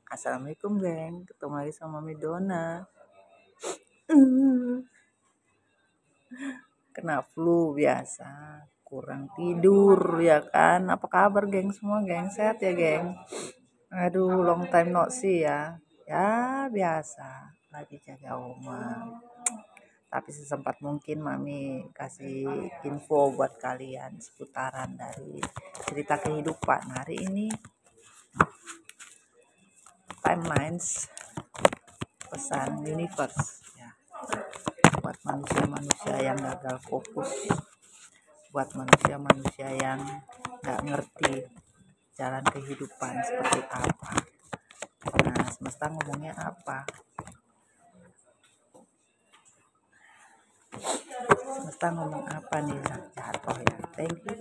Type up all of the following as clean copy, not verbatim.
Assalamualaikum geng, ketemu lagi sama Mami Dona. Kena flu biasa, kurang tidur ya kan. Apa kabar geng semua geng, sehat ya geng? Aduh, long time no see ya. Ya biasa, lagi jaga oma. Tapi sesempat mungkin Mami kasih info buat kalian seputaran dari cerita kehidupan hari ini. Timelines pesan universe ya, buat manusia-manusia yang gagal fokus, buat manusia-manusia yang nggak ngerti jalan kehidupan seperti apa. Nah, semesta ngomongnya apa? Semesta ngomong apa nih? Jatuh ya. Thank you.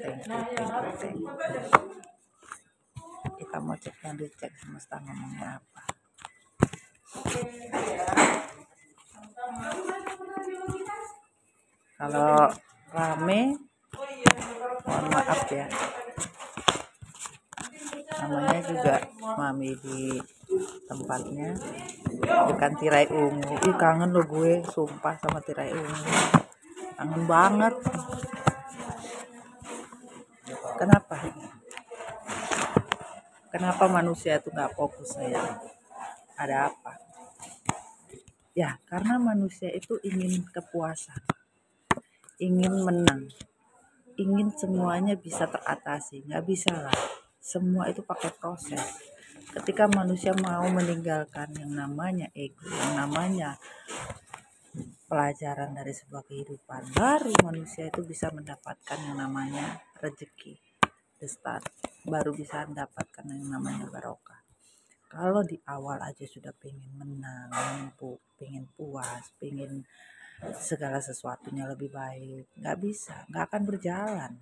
Kita mau cek dan dicek semesta ngomongnya apa. Kalau rame, mohon maaf ya. Namanya juga Mami di tempatnya bukan tirai ungu. Ih, kangen lo gue, sumpah sama tirai ungu. Kangen banget. Kenapa manusia itu nggak fokus sayang? Ada apa? Ya, karena manusia itu ingin kepuasan, ingin menang, ingin semuanya bisa teratasi. Nggak bisa lah, semua itu pakai proses. Ketika manusia mau meninggalkan yang namanya ego, yang namanya pelajaran dari sebuah kehidupan, baru manusia itu bisa mendapatkan yang namanya rezeki, the start, baru bisa mendapatkan yang namanya barokah. Kalau di awal aja sudah pengen menang, pengen puas, pengen segala sesuatunya lebih baik, nggak bisa, nggak akan berjalan,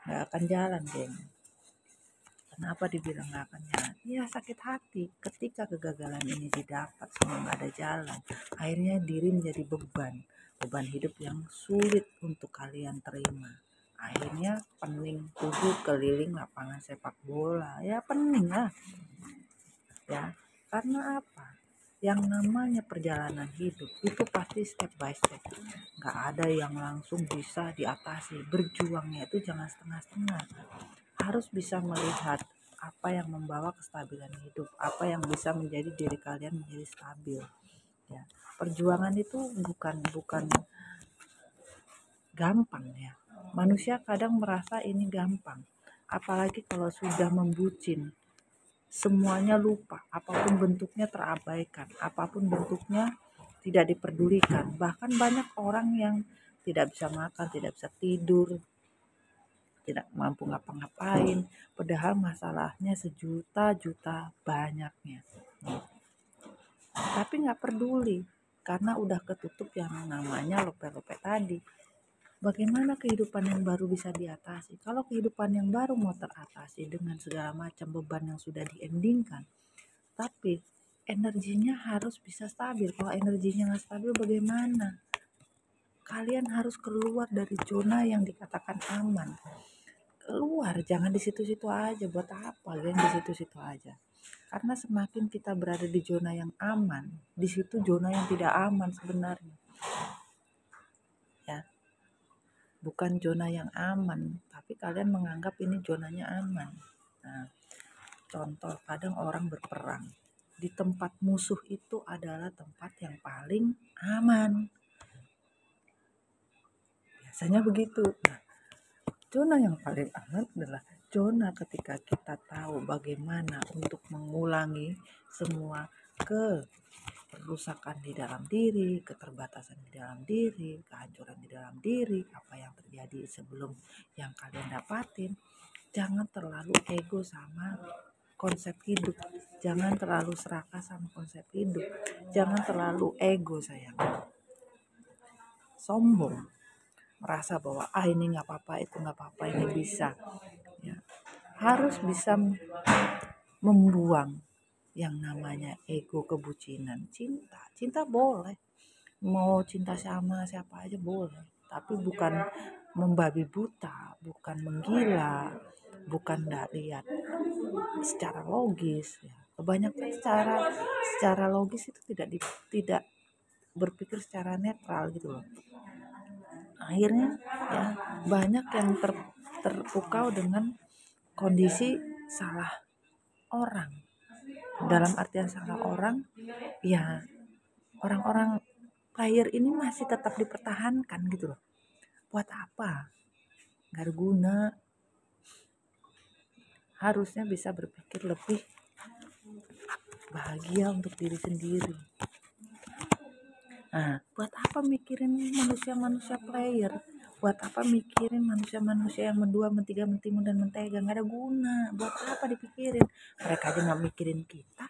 nggak akan jalan geng. Kenapa dibilang nggak akan jalan? Ya sakit hati ketika kegagalan ini didapat, semua nggak ada jalan. Akhirnya diri menjadi beban hidup yang sulit untuk kalian terima. Akhirnya pening tubuh keliling lapangan sepak bola, ya pening lah. Ya, karena apa? Yang namanya perjalanan hidup itu pasti step by step. Nggak ada yang langsung bisa diatasi. Berjuangnya itu jangan setengah-setengah. Harus bisa melihat apa yang membawa kestabilan hidup, apa yang bisa menjadi diri kalian menjadi stabil. Ya, perjuangan itu bukan gampang ya. Manusia kadang merasa ini gampang, apalagi kalau sudah membucin. Semuanya lupa, apapun bentuknya terabaikan, apapun bentuknya tidak diperdulikan. Bahkan banyak orang yang tidak bisa makan, tidak bisa tidur, tidak mampu ngapa-ngapain, padahal masalahnya sejuta-juta banyaknya. Tapi nggak peduli, karena udah ketutup yang namanya lope-lope tadi. Bagaimana kehidupan yang baru bisa diatasi? Kalau kehidupan yang baru mau teratasi dengan segala macam beban yang sudah diendingkan, tapi energinya harus bisa stabil. Kalau energinya nggak stabil bagaimana? Kalian harus keluar dari zona yang dikatakan aman. Keluar, jangan di situ-situ aja. Buat apa yang di situ-situ aja? Karena semakin kita berada di zona yang aman, di situ zona yang tidak aman sebenarnya. Ya. Bukan zona yang aman, tapi kalian menganggap ini zonanya aman. Nah, contoh, kadang orang berperang. Di tempat musuh itu adalah tempat yang paling aman. Biasanya begitu. Nah, zona yang paling aman adalah zona ketika kita tahu bagaimana untuk mengulangi semua kerusakan di dalam diri, keterbatasan di dalam diri, kehancuran di dalam diri, apa yang terjadi sebelum yang kalian dapatin. Jangan terlalu ego sama konsep hidup, jangan terlalu serakah sama konsep hidup, jangan terlalu ego sayang, sombong, merasa bahwa ini nggak apa-apa, itu nggak apa-apa, ini bisa. Ya, harus bisa membuang yang namanya ego, kebucinan. Cinta boleh, mau cinta sama siapa aja boleh, tapi bukan membabi buta, bukan menggila, bukan nggak lihat secara logis ya. Kebanyakan secara logis itu tidak berpikir secara netral gitu loh. Akhirnya ya banyak yang terpukau dengan kondisi salah orang. Dalam artian salah orang, ya orang-orang player ini masih tetap dipertahankan gitu loh. Buat apa? Gak ada guna. Harusnya bisa berpikir lebih bahagia untuk diri sendiri. Nah, buat apa mikirin manusia-manusia player? Buat apa mikirin manusia-manusia yang mendua, mentiga, mentimun, dan mentega? Gak ada guna. Buat apa dipikirin? Mereka aja gak mikirin kita.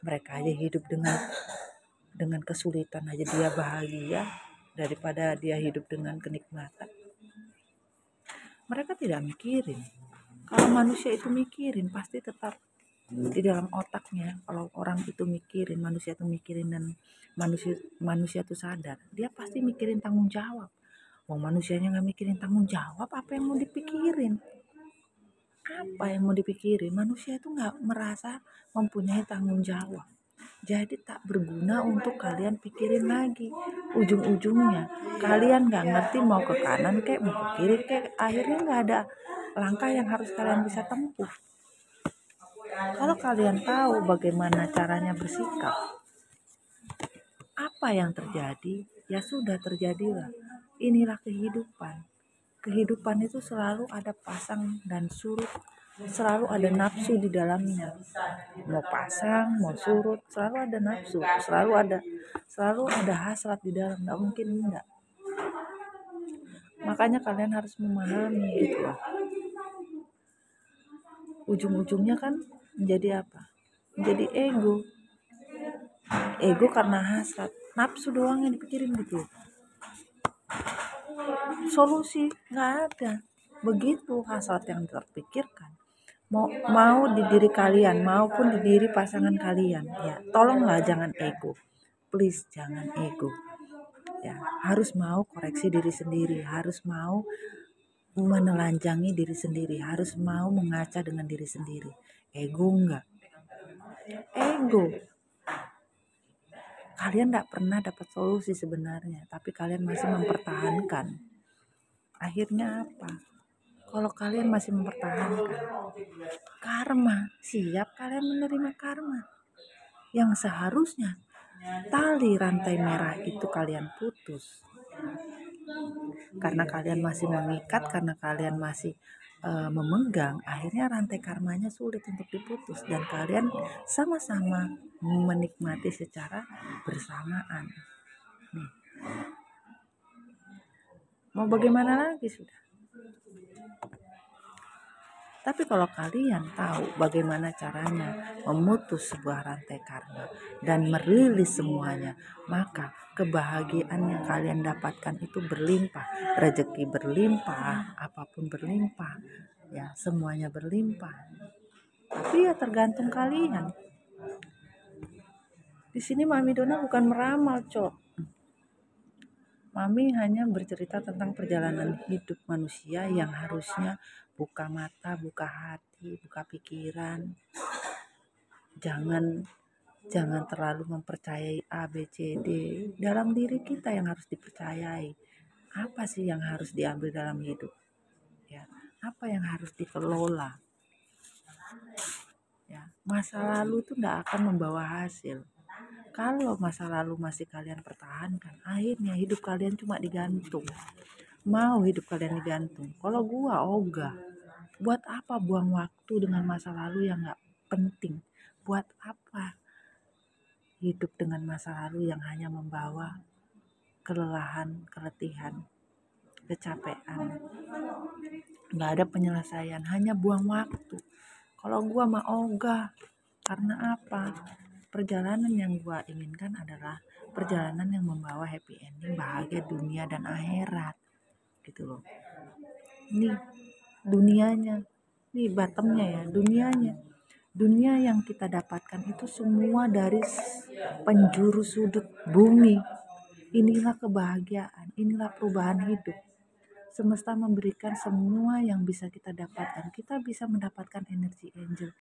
Mereka aja hidup dengan kesulitan aja dia bahagia daripada dia hidup dengan kenikmatan. Mereka tidak mikirin. Kalau manusia itu mikirin, pasti tetap di dalam otaknya. Kalau orang itu mikirin, manusia itu mikirin, dan manusia itu sadar, dia pasti mikirin tanggung jawab. Wong manusianya nggak mikirin tanggung jawab, apa yang mau dipikirin? Apa yang mau dipikirin? Manusia itu nggak merasa mempunyai tanggung jawab. Jadi tak berguna untuk kalian pikirin lagi. Ujung-ujungnya kalian nggak ngerti mau ke kanan kayak mau ke kiri kayak, akhirnya nggak ada langkah yang harus kalian bisa tempuh. Kalau kalian tahu bagaimana caranya bersikap, apa yang terjadi, ya sudah terjadilah. Inilah kehidupan. Kehidupan itu selalu ada pasang dan surut, selalu ada nafsu di dalamnya. Mau pasang, mau surut, selalu ada nafsu, selalu ada hasrat di dalam. Nggak mungkin enggak. Makanya kalian harus memahami gitu loh. Ujung-ujungnya kan menjadi apa? Menjadi ego. Ego karena hasrat, nafsu doang yang dipikirin gitu. Solusi nggak ada. Begitu hasrat yang terpikirkan, mau di diri kalian maupun di diri pasangan kalian, ya tolonglah jangan ego, please jangan ego. Ya harus mau koreksi diri sendiri, harus mau menelanjangi diri sendiri, harus mau mengaca dengan diri sendiri. Ego enggak. Ego. Kalian enggak pernah dapat solusi sebenarnya, tapi kalian masih mempertahankan. Akhirnya apa? Kalau kalian masih mempertahankan karma, siap kalian menerima karma. Yang seharusnya tali rantai merah itu kalian putus. Karena kalian masih mengikat, karena kalian masih memegang, akhirnya rantai karmanya sulit untuk diputus dan kalian sama-sama menikmati secara bersamaan. Nih. Mau bagaimana lagi sudah. Tapi kalau kalian tahu bagaimana caranya memutus sebuah rantai karma dan merilis semuanya, maka kebahagiaan yang kalian dapatkan itu berlimpah, rezeki berlimpah, apapun berlimpah, ya semuanya berlimpah. Tapi ya tergantung kalian. Di sini Mami Dona bukan meramal, Cok. Mami hanya bercerita tentang perjalanan hidup manusia yang harusnya buka mata, buka hati, buka pikiran. Jangan terlalu mempercayai A, B, C, D. Dalam diri kita yang harus dipercayai. Apa sih yang harus diambil dalam hidup? Ya, apa yang harus dikelola? Ya, masa lalu itu tidak akan membawa hasil. Kalau masa lalu masih kalian pertahankan, akhirnya hidup kalian cuma digantung. Mau hidup kalian digantung. Kalau gua ogah, buat apa buang waktu dengan masa lalu yang gak penting? Buat apa hidup dengan masa lalu yang hanya membawa kelelahan, keletihan, kecapean? Gak ada penyelesaian, hanya buang waktu. Kalau gua mah ogah. Karena apa? Perjalanan yang gua inginkan adalah perjalanan yang membawa happy ending, bahagia dunia dan akhirat. Gitu loh. Nih dunianya, nih bottomnya ya, dunianya. Dunia yang kita dapatkan itu semua dari penjuru sudut bumi. Inilah kebahagiaan, inilah perubahan hidup. Semesta memberikan semua yang bisa kita dapatkan. Kita bisa mendapatkan energi angel.